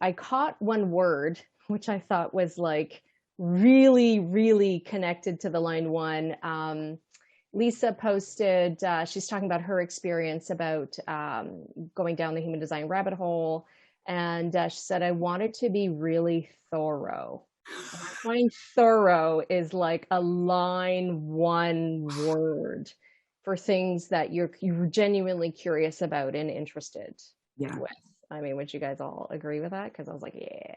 I caught one word, which I thought was like really, really connected to the line one. Lisa posted, she's talking about her experience about going down the human design rabbit hole. And she said, I wanted to be really thorough. And I find thorough is like a line one word for things that you're genuinely curious about and interested Yeah. with. I mean, would you guys all agree with that? Because I was like, yeah.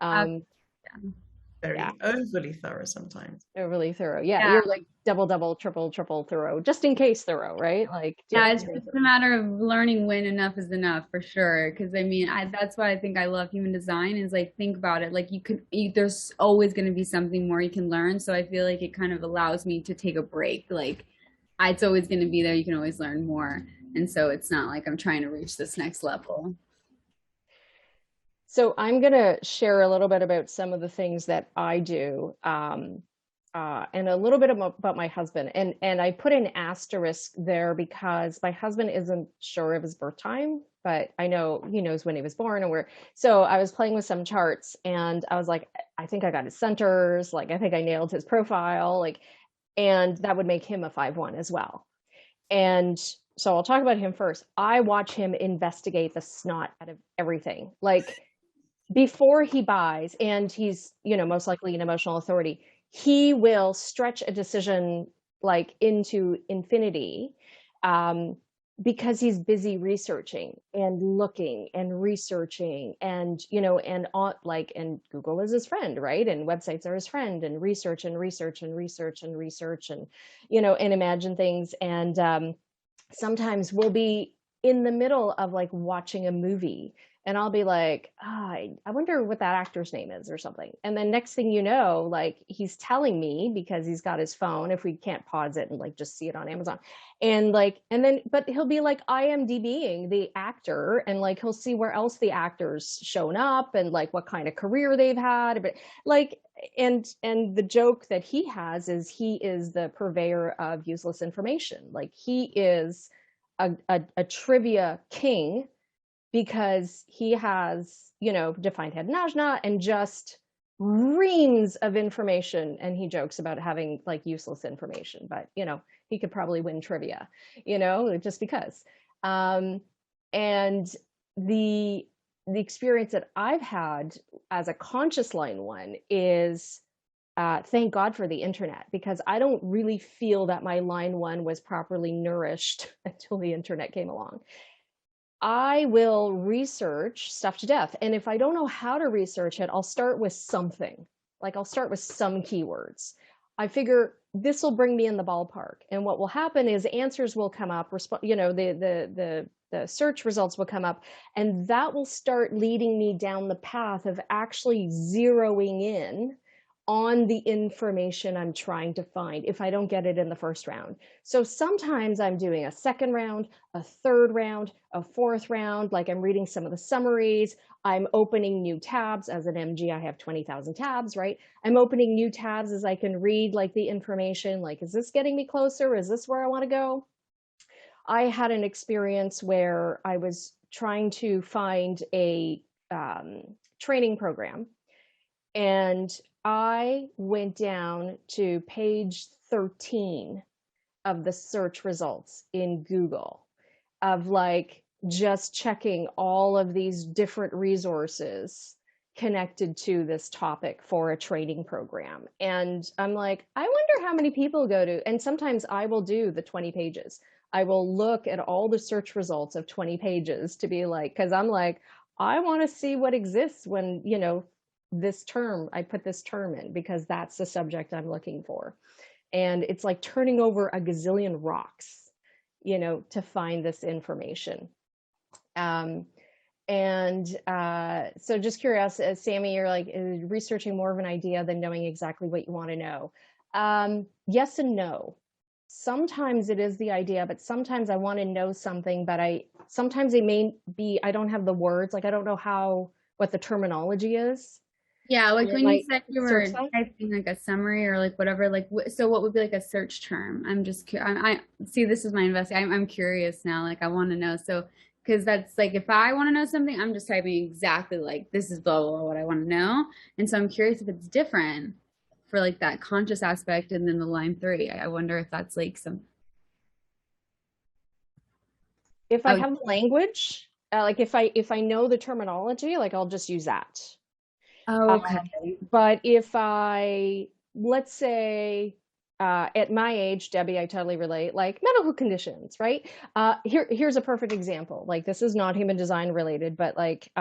Uh, Um, yeah. yeah, Very overly thorough sometimes. they're really thorough. Yeah, Yeah. you're like double, double, triple, triple thorough, just in case thorough, right? Like, yeah, Yeah, it's very just thorough. a matter of learning when enough is enough for sure. Because I mean, that's why I think I love human design is like think about it. Like there's always going to be something more you can learn. So I feel like it kind of allows me to take a break. Like it's always going to be there. You can always learn more, and so it's not like I'm trying to reach this next level. So I'm going to share a little bit about some of the things that I do, and a little bit about my husband. And I put an asterisk there because my husband isn't sure of his birth time, but I know he knows when he was born and where. So I was playing with some charts, and I was like, I think I got his centers. Like, I think I nailed his profile. Like, and that would make him a 5/1 as well. And so I'll talk about him first. I watch him investigate the snot out of everything. Like, before he buys, and he's, most likely an emotional authority, he will stretch a decision like into infinity, um, because he's busy researching and looking and researching and and on like, and Google is his friend, right? And websites are his friend, and research and research and research and research and and imagine things. And sometimes we'll be in the middle of like watching a movie, and I'll be like, I wonder what that actor's name is or something. And then next thing you know, like he's telling me because he's got his phone, if we can't pause it and like just see it on Amazon. And like, and then, but he'll be like IMDBing the actor, and like he'll see where else the actor's shown up and like what kind of career they've had. But like, and the joke that he has is he is the purveyor of useless information. Like he is a trivia king because he has, defined head and ajna and just reams of information. And he jokes about having like useless information, but he could probably win trivia, just because. Um, and the the experience that I've had as a conscious line one is, thank God for the internet, because I don't really feel that my line one was properly nourished until the internet came along. I will research stuff to death. And if I don't know how to research it, I'll start with something. Like I'll start with some keywords. I figure this will bring me in the ballpark. And what will happen is answers will come up, the search results will come up, and that will start leading me down the path of actually zeroing in on the information I'm trying to find if I don't get it in the first round. So sometimes I'm doing a second round, a third round, a fourth round, like I'm reading some of the summaries. I'm opening new tabs. As an MG, I have 20,000 tabs, right? I'm opening new tabs as I can read like the information, like, is this getting me closer? Is this where I want to go? I had an experience where I was trying to find a training program, and I went down to page 13 of the search results in Google, of like just checking all of these different resources connected to this topic for a training program. And I'm like, I wonder how many people go to, and sometimes I will do the 20 pages. I will look at all the search results of 20 pages to be like, because I'm like, I want to see what exists when, this term, I put this term in because that's the subject I'm looking for. And it's like turning over a gazillion rocks, to find this information. Um, and so just curious, Sammy, you're like researching more of an idea than knowing exactly what you want to know. Yes and no. Sometimes it is the idea, but sometimes I want to know something, but sometimes it may be, I don't have the words, like I don't know what the terminology is. Yeah, like And it when you might said you search were that. typing like a summary or like whatever, like so what would be like a search term? I'm just I see this is my investigation. I'm curious now. Like I want to know. So Because that's like, if I want to know something, I'm just typing exactly like, this is blah, blah, blah, what I want to know. And so I'm curious if it's different for like that conscious aspect and then the line three. I wonder if that's like some. If I Oh, have the language, like if I know the terminology, like I'll just use that. okay. But if let's say, at my age, Debbie, I totally relate, like medical conditions, right? Here's a perfect example. Like, this is not human design related, but like,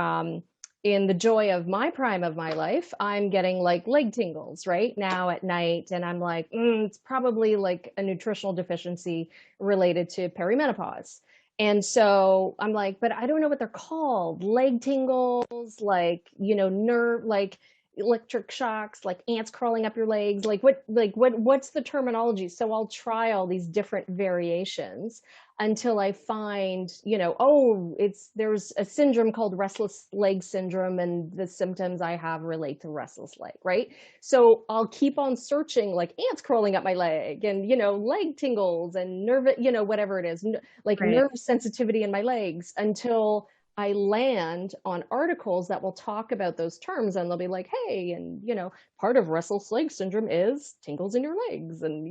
in the joy of my prime of my life, I'm getting like leg tingles right now at night. And I'm like, it's probably like a nutritional deficiency related to perimenopause. And so I'm like, but I don't know what they're called. Leg tingles, like, nerve, like electric shocks, like ants crawling up your legs. What's the terminology? So I'll try all these different variations until I find, oh, there's a syndrome called restless leg syndrome, and the symptoms I have relate to restless leg, right? So I'll keep on searching, like ants crawling up my leg, and leg tingles and nerve, whatever it is, like Right. nerve sensitivity in my legs, until I land on articles that will talk about those terms, and they'll be like, hey, and part of restless leg syndrome is tingles in your legs, and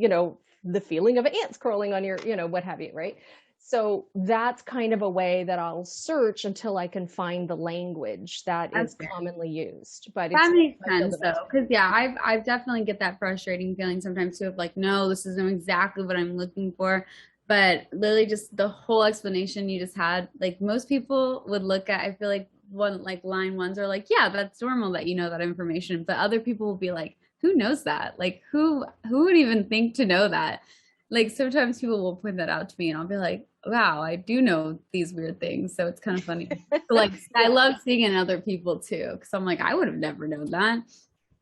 the feeling of ants crawling on your, what have you, right? So that's kind of a way that I'll search until I can find the language that is Okay. commonly used. But That it's makes I feel sense the best. though, because yeah, I've definitely get that frustrating feeling sometimes too of like, no, this isn't exactly what I'm looking for. But literally just the whole explanation you just had, like most people would look at, I feel like one like line ones are like, yeah, that's normal that you know that information. But other people will be like, who knows that? Like who would even think to know that? Like sometimes people will point that out to me and I'll be like, wow, I do know these weird things. So it's kind of funny. Like I Yeah. love seeing in other people too, because I'm like, I would have never known that.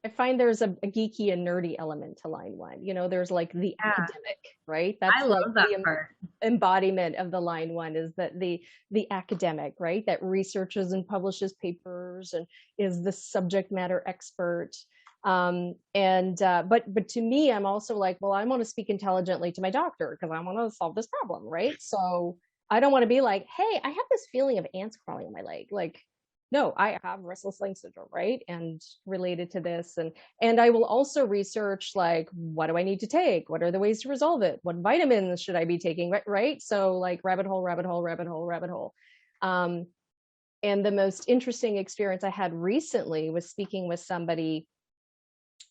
I find there's a geeky and nerdy element to line one. There's like the Yeah, academic, right? I That's like love that the part. embodiment of the line one, is that the academic, right? That researches and publishes papers and is the subject matter expert. And but to me, I'm also like, well, I want to speak intelligently to my doctor because I want to solve this problem, right? So I don't want to be like, hey, I have this feeling of ants crawling in my leg. Like, no, I have restless leg syndrome, right? And related to this. And I will also research, like, what do I need to take? What are the ways to resolve it? What vitamins should I be taking? Right. So like rabbit hole, rabbit hole, rabbit hole, rabbit hole. Um, and the most interesting experience I had recently was speaking with somebody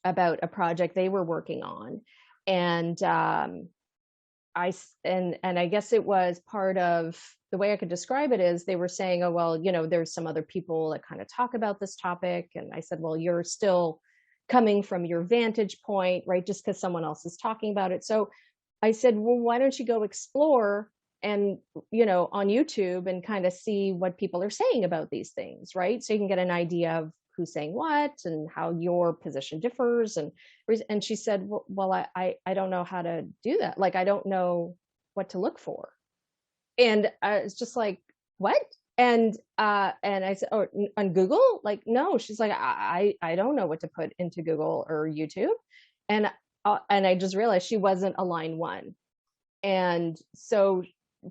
about a project they were working on. And and I guess it was part of the way I could describe it is they were saying, oh, well, there's some other people that kind of talk about this topic. And I said, well, you're still coming from your vantage point, right? Just because someone else is talking about it. So I said, well, why don't you go explore and, on YouTube and kind of see what people are saying about these things, right? So you can get an idea of who's saying what and how your position differs. And she said, well, I don't know how to do that. Like, I don't know what to look for. And it's just like, what? And I said, oh, on Google? Like, no. She's like, I don't know what to put into Google or YouTube. And I just realized she wasn't a line one. And so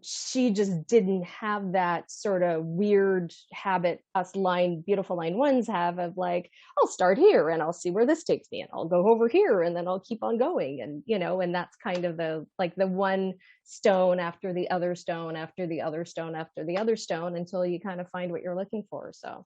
she just didn't have that sort of weird habit us beautiful line ones have, of like, I'll start here and I'll see where this takes me, and I'll go over here and then I'll keep on going. And and that's kind of the one stone after the other stone after the other stone after the other stone, until you kind of find what you're looking for. So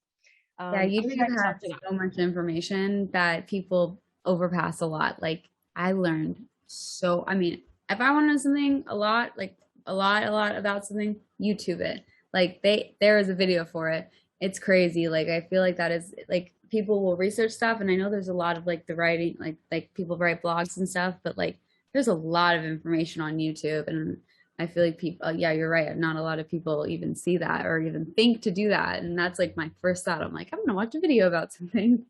Yeah, I think YouTube I has talked enough. so much information that people overpass a lot. Like I learned so, I mean, if I want to know something a lot, like a lot about something, YouTube it. Like there is a video for it. It's crazy. Like I feel like that is like people will research stuff, and I know there's a lot of like the writing, like people write blogs and stuff, but like there's a lot of information on YouTube, and I feel like people, yeah, you're right. Not a lot of people even see that or even think to do that. And that's like my first thought. I'm like, I'm going to watch a video about something.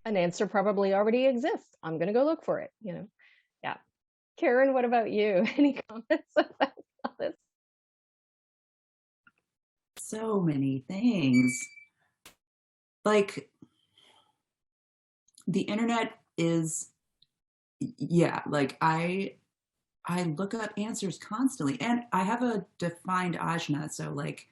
An answer probably already exists. I'm going to go look for it. Yeah. Karen, what about you? Any comments about all this? So many things. Like the internet is, yeah, like I look up answers constantly, and I have a defined ajna. So like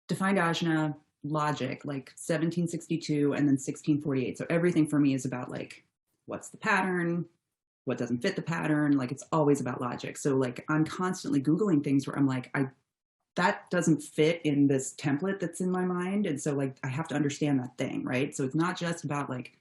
defined ajna logic, like 1762 and then 1648. So everything for me is about like, what's the pattern? What doesn't fit the pattern? Like, it's always about logic. So like, I'm constantly Googling things where I'm like, that doesn't fit in this template that's in my mind. And so like, I have to understand that thing, right? So it's not just about like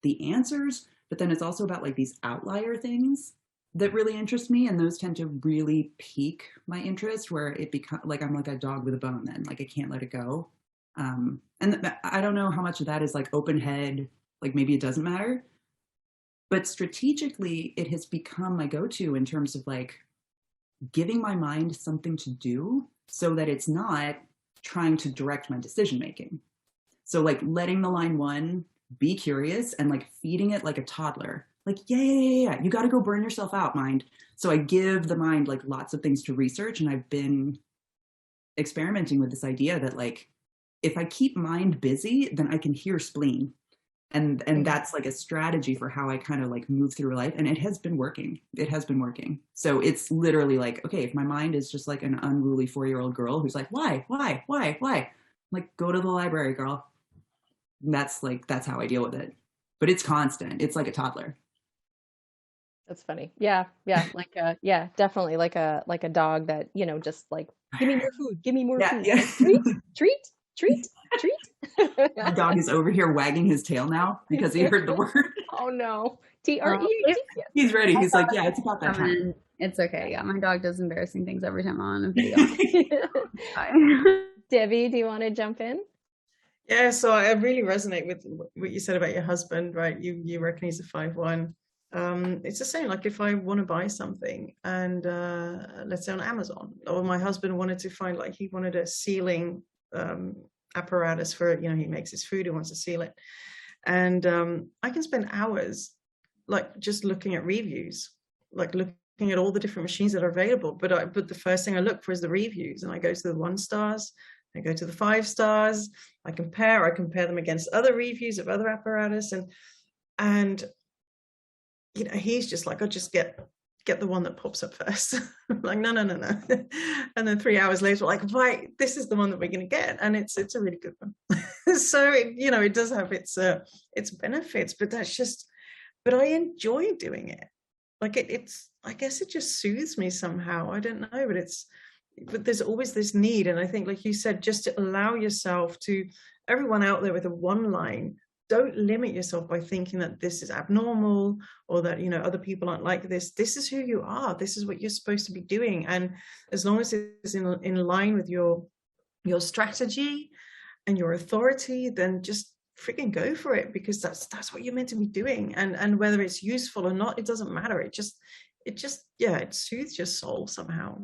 the answers, but then it's also about like these outlier things that really interest me, and those tend to really pique my interest, where it becomes like I'm like a dog with a bone, then like I can't let it go. And I don't know how much of that is like open head, like maybe it doesn't matter, but strategically it has become my go-to in terms of like giving my mind something to do so that it's not trying to direct my decision making. So like letting the line one be curious and like feeding it like a toddler. Like, yeah, you got to go burn yourself out, mind. So I give the mind like lots of things to research, and I've been experimenting with this idea that like, if I keep mind busy, then I can hear spleen. And that's like a strategy for how I kind of like move through life. And it has been working. It has been working. So it's literally like, okay, if my mind is just like an unruly 4-year-old girl who's like, why? I'm like, go to the library, girl. And that's how I deal with it. But it's constant. It's like a toddler. That's funny. Yeah, like yeah, definitely like a dog that, just like, give me more food, give me more Yeah, food. yeah. Like, treat. My dog is over here wagging his tail now because he heard the word. Oh no. TREAT. He's ready. He's like, yeah, it's about that time. It's okay. Yeah, my dog does embarrassing things every time I'm on a video. Debbie, do you want to jump in? Yeah, so I really resonate with what you said about your husband, right? You reckon he's a 5'1". It's the same, like if I want to buy something and let's say on Amazon, or my husband wanted to find, like he wanted a sealing apparatus for, he makes his food, he wants to seal it. And I can spend hours like just looking at reviews, like looking at all the different machines that are available. But the first thing I look for is the reviews, and I go to the 1 stars, I go to the 5 stars, I compare them against other reviews of other apparatus, and he's just like, I'll just get the one that pops up first. Like, no. And then 3 hours later, like, right, this is the one that we're going to get. And it's a really good one. So, it does have its benefits, but I enjoy doing it. Like I guess it just soothes me somehow. I don't know, but there's always this need. And I think, like you said, just to allow yourself to, everyone out there with a one line, don't limit yourself by thinking that this is abnormal, or that, other people aren't like this. This is who you are. This is what you're supposed to be doing. And as long as it's in line with your strategy and your authority, then just freaking go for it, because that's what you're meant to be doing. And whether it's useful or not, it doesn't matter. It soothes your soul somehow.